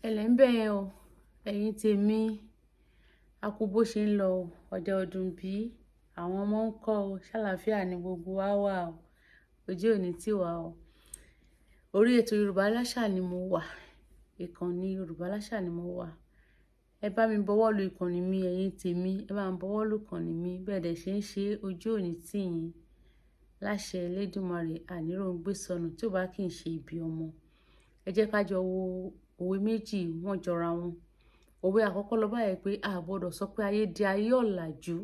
ẹlẹ́ ń bẹ̀ yẹn o ẹ̀yin tèmi a kú bó ṣe ń lọ o ọdẹ ọdún bí àwọn ọmọ ń kọ́ o ṣàlàáfíà ní gbogbo wa wà o ojú òní tì wá o orí ètò Yorùbá Láṣà ni mo wà ìkànnì Yorùbá Láṣà ni mo wà ẹ bá mi bọwọ́ lu ìkànnì mi ẹ̀yin tèmi ẹ bá mi bọwọ́ lu ìkànnì mi bẹ́ẹ̀ dẹ̀ ṣe ń ṣe ojú òní tì yín láṣẹ Elédùmarè àníròǹgbé sọnù tí ò bá kì í ṣe ibi ọmọ ẹ jẹ́ ká jọ wo òwe méjì wọ́n jọra wọn òwe àkọ́kọ́ lọ báyìí pé a gbọ́dọ̀ sọ pé ayé di ayé ọ̀làjú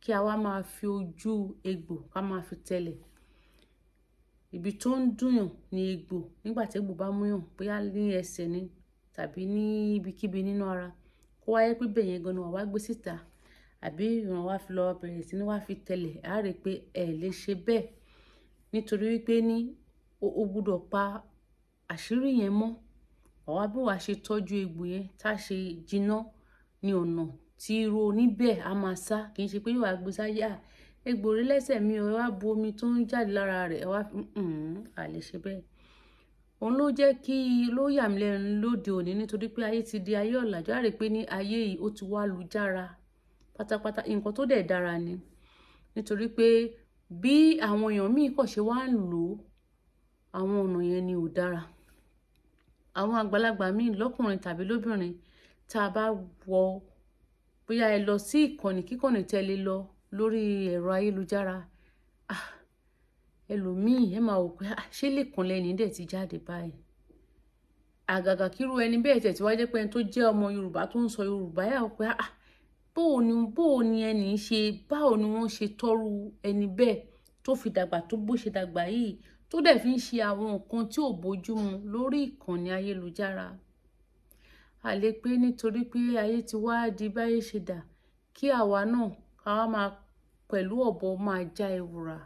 kí a wá máa fi ojú egbò ká máa fi tẹ̀lẹ̀ ibi tó ń dùnyàn ní egbò nígbà tí egbò bá múyàn bóyá ní ẹsẹ̀ ni tàbí ní ibikíbi nínú ara kó wáyé pé bẹ̀yẹn gan ni wọ́n wá gbé síta àbí ìwọ̀n wá fi lọ bẹ̀rẹ̀ sí ní wá fi tẹ̀lẹ̀ á rí i pé ẹ lè ṣe bẹ́ẹ̀ nítorí wípé ní o gbọ́dọ̀ pa àṣírí yẹn mọ́ ọ̀wá bí wàá ṣe tọ́jú egbò yẹn tá a ṣe jiná ní ọ̀nà tí irú oníbẹ̀ á máa sá kì í ṣe pé yóò wá gbé sáyà egbò rí lẹ́sẹ̀ mi ẹ wá bu omi tó ń jáde lára rẹ̀ ẹ wá à lè ṣe bẹ́ẹ̀ òun ló jẹ́ kí ló yà mí lẹ́nu lóde òní nítorí pé ayé ti di ayé ọ̀làjú á rí i pé ní ayé yìí ó ti wá lu jára pátápátá nǹkan tó dẹ̀ dára ni nítorí pé bí àwọn èèyàn míì kàn ṣe wá ń lò ó àwọn ọ̀nà yẹn ni ò dára àwọn àgbàlagbà míì lọ́kùnrin tàbí lóbìnrin tá a bá wọ bóyá ẹ lọ sí ìkànnì kíkànnì tẹ́lẹ̀ lọ lórí ẹ̀rọ ayélujára ẹlòmíì ẹ máa wò pé ṣé lè kàn lẹ́ni dẹ̀ ti jáde báyìí àgàgà kírú ẹni bẹ́ẹ̀ tẹ̀ tí wá jẹ́ pé ẹni tó jẹ́ ọmọ Yorùbá tó ń sọ Yorùbá yà wò pé bóò ni ẹni ṣe báwo ni wọ́n ṣe tọ́rù ẹni bẹ́ẹ̀ tó fi dàgbà tó bó ṣe dàgbà yìí tó dẹ̀ fi ń ṣe àwọn nǹkan tí ò bójúmu lórí ìkànnì ayélujára a lè pé nítorí pé ayé ti wá di báyé ṣe dà kí àwa náà ká wá máa pẹ̀lú ọ̀bọ máa já ewùrà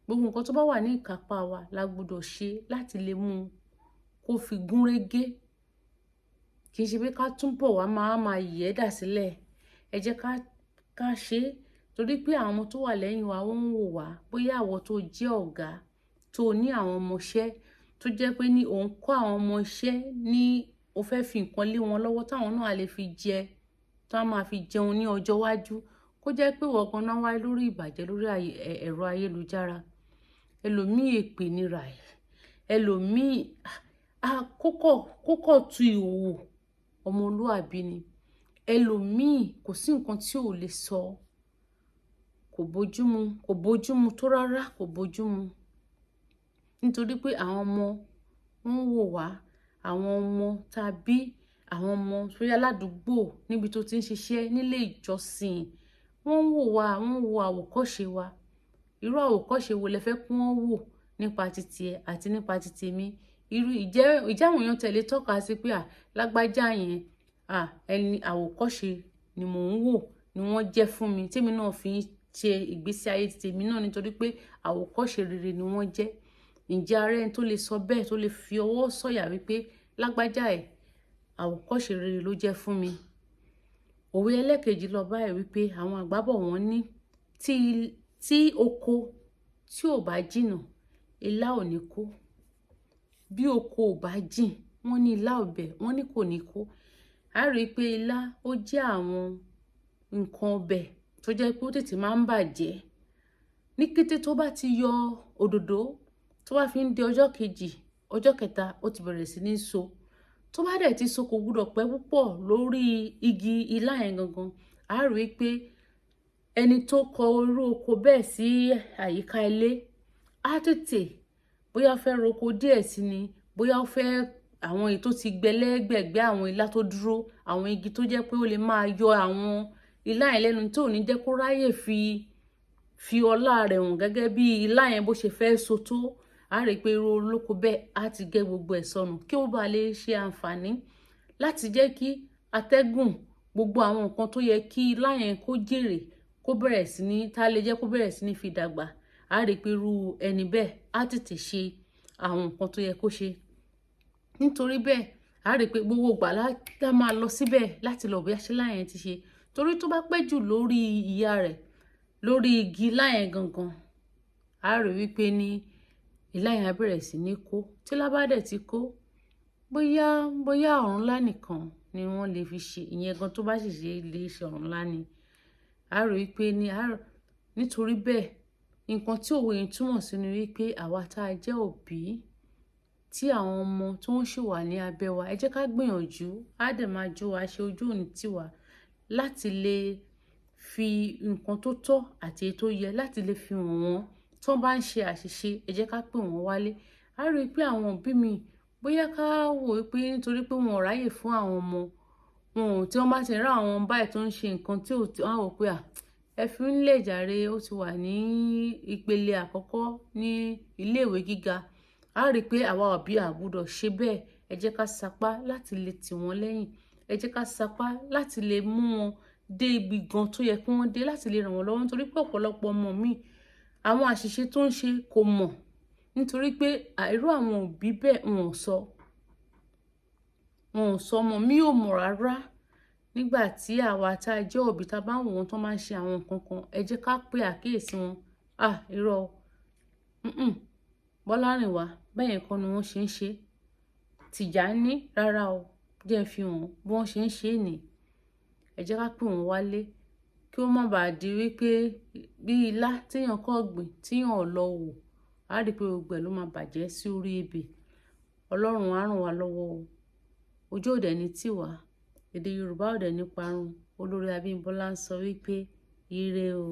gbogbo nǹkan tó bá wà ní ìkápá wa la gbọ́dọ̀ ṣe láti lè mú un kó fi gún régé kì í ṣe pé ká túbọ̀ wá máa yẹ̀ dà sílẹ̀ ẹ jẹ́ ká ṣe é torí pé àwọn ọmọ tó wà lẹ́yìn wa wọ́n ń wò wá bóyá àwọ̀ tó jẹ́ ọ̀gá tó ní àwọn ọmọọṣẹ́ tó jẹ́ pé ní òun kọ́ àwọn ọmọọṣẹ́ ní o fẹ́ fi nǹkan lé wọn lọ́wọ́ táwọn náà lè fi jẹ tó á máa fi jẹun ní ọjọ́ iwájú kó jẹ́ pé wọ̀gán náà wáyé lórí ìbàjẹ́ lórí ẹ̀rọ ayélujára ẹlòmíì èpè nira ẹ̀ ẹlòmíì kókọ̀ tu ìhòòhò ọmọlúàbí ni ẹlòmíì kò sí nǹkan tí ò lè sọ kò bójúmu tó rárá kò bójúmu nítorí pé àwọn ọmọ wọn wò wá àwọn ọmọ tàbí àwọn ọmọ sóyá ládùúgbò níbi tó ti ń ṣiṣẹ́ nílé ìjọsìn wọ́n ń wò wá wọ́n wo àwòkọ́ṣe wa irú àwòkọ́ṣe wo lẹ fẹ́ kí wọ́n wò nípa titi ẹ àti nípa titi mi irú ìjẹ́ àwọn èèyàn tẹ̀lé tọ́ka sí pé lágbájá yẹn ẹni àwòkọ́ṣe ni mò ń wò ni wọ́n jẹ́ fún mi tèmi náà fi ń ṣe ìgbésí ayé tèmi náà nítorí pé àwòkọ́ṣe rere ni wọ́n jẹ́ ǹjẹ́ ara ẹni tó lè sọ bẹ́ẹ̀ tó lè fi ọwọ́ sọ̀yà wípé lágbájá ẹ̀ àwòkọ́ṣe rere ló jẹ́ fún mi òwe ẹlẹ́kejì lọ báyìí wípé àwọn àgbábọ̀ wọn ní tí oko tí ò bá jìnà ilá ò ní kó bí oko ò bá jìn wọ́n ní ilá ọbẹ̀ wọ́n ní kò ní kó a rí i pé ilá ó jẹ́ àwọn nǹkan ọbẹ̀ tó jẹ́ pé ó tètè máa ń bàjẹ́ ní kété tó bá ti yọ òdòdó tó bá fi ń di ọjọ́ kejì ọjọ́ kẹta ó ti bẹ̀rẹ̀ sí ní so tó bá dẹ̀ ti so kò gbúdọ̀ pẹ́ púpọ̀ lórí igi ilá yẹn gangan a rí i pé ẹni tó kọ irú oko bẹ́ẹ̀ sí àyíká ilé á tètè bóyá fẹ́ roko díẹ̀ sí ni bóyá ó fẹ́ àwọn èyí tó ti gbẹlẹ́gbẹ̀gbẹ́ àwọn ilá tó dúró àwọn igi tó jẹ́ pé ó lè máa yọ àwọn ilá yẹn lẹ́nu tó ní jẹ́ kó ráyè fi ọlá rẹ̀ hàn gẹ́gẹ́ bí ilá yẹn bó ṣe fẹ́ so tó a rí i pé irú olóko bẹ́ẹ̀ á ti gé gbogbo ẹ̀ sọnù kí ó bá lè ṣe àǹfààní láti jẹ́ kí atẹ́gùn gbogbo àwọn nǹkan tó yẹ kí ilá yẹn kó jèrè kó bẹ̀rẹ̀ sí ní tá lè jẹ́ kó bẹ̀rẹ̀ sí ní fi dàgbà a rí i pé irú ẹni bẹ́ẹ̀ á tètè ṣe àwọn nǹkan tó yẹ kó ṣe nítorí bẹ́ẹ̀ a rí i pé gbogbo ìgbà lá máa lọ síbẹ̀ láti lọ bóyá ṣe ilá yẹn ti ṣe torí tó bá pẹ́ jù lórí ìyá rẹ̀ lórí igi ilá yẹn gangan a rí i wípé ní ilá yẹn á bẹ̀rẹ̀ sí ní kó tí lábá dẹ̀ ti kó bóyá Ọ̀rúnlá nìkan ni wọ́n lè fi ṣe ìyẹn gan tó bá sì ṣe lè ṣe Ọ̀rúnlá ni a rò wípé nítorí bẹ́ẹ̀ nǹkan tí òwe yìí túmọ̀ sí ni wípé àwa tá a jẹ́ òbí tí àwọn ọmọ tó ń ṣì wà ní abẹ́ wa ẹ jẹ́ ká gbìyànjú á dẹ̀ máa jó wa ṣe ojú òní tiwa láti lè fi nǹkan tó tọ́ àti èyí tó yẹ láti lè fi hàn wọ́n tó bá ń ṣe àṣìṣe ẹ jẹ́ ká pè wọ́n wálé a rí i pé àwọn òbí mi bóyá ká wò ó pé nítorí pé wọn ò ráyè fún àwọn ọmọ wọn tí wọ́n bá ti rí àwọn báyìí tó ń ṣe nǹkan tí ò wọ́n á wò pé ẹ fi ń lè jàre ó ti wà ní ìpele àkọ́kọ́ ní iléèwé gíga a rí i pé àwa òbí àgbọ́dọ̀ ṣe bẹ́ẹ̀ ẹ jẹ́ ká sapá láti lè tì wọ́n lẹ́yìn ẹ jẹ́ ká sapá láti lè mú wọn dé ibi gan tó yẹ kí wọ́n dé láti lè ràn wọ́n lọ́wọ́ nítorí pé ọ̀pọ̀lọpọ̀ ọmọ mi àwọn àṣìṣe tó ń ṣe kò mọ̀ nítorí pé irú àwọn òbí bẹ́ẹ̀ wọn ò sọ ọmọ mi ò mọ̀ rárá nígbà tí àwa tá a jẹ́ òbí tá a bá ń wò wọ́n tó máa ń ṣe àwọn nǹkan kan ẹ jẹ́ ká pé àkíyèsí wọn irọ́ Bọ́lárìnwá bẹ́ẹ̀ kan ni wọ́n ṣe ń ṣe Tìjání rárá o jẹ́ fi hàn bí wọ́n ṣe ń ṣe é nì ẹ jẹ́ ká pè wọ́n wálé kí ó má bàa di wípé bí ilá téèyàn kọ́ gbìn téèyàn lọ wò á rí i pé gbogbo ẹ̀ ló máa bàjẹ́ sí orí ebè Ọlọ́run á ràn wá lọ́wọ́ o ojú òde ní tiwa èdè Yorùbá òde ní parun Olórí Abímbọ́lá ń sọ wípé ire o.